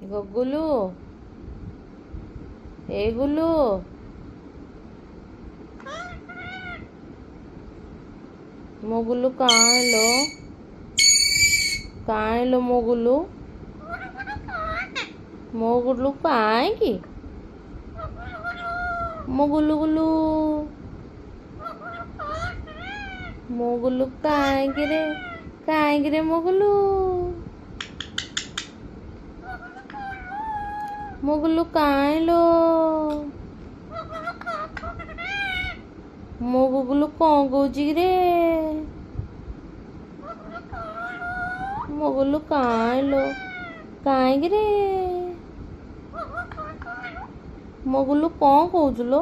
ଗଗୁଲୁ ଏ ଗୁଲୁ ମୋ ଗୁଲୁ କାହିଁ ଲୋ ମୋ ଗୁଲୁ କାହିଁକି ମୋ ଗୁଲୁ ଗୁଲୁ କାହିଁକି ରେ ମୋ ଗୁଲୁ କାହିଁ ଲୋ ମୋ ଗୁଗୁଲୁ କ'ଣ କହୁଛି କି ରେ ମୋ ଗୁଲୁ କାହିଁ ଲୋ କାହିଁକି ରେ ମୋ ଗୁଲୁ କ'ଣ କହୁଛୁ ଲୋ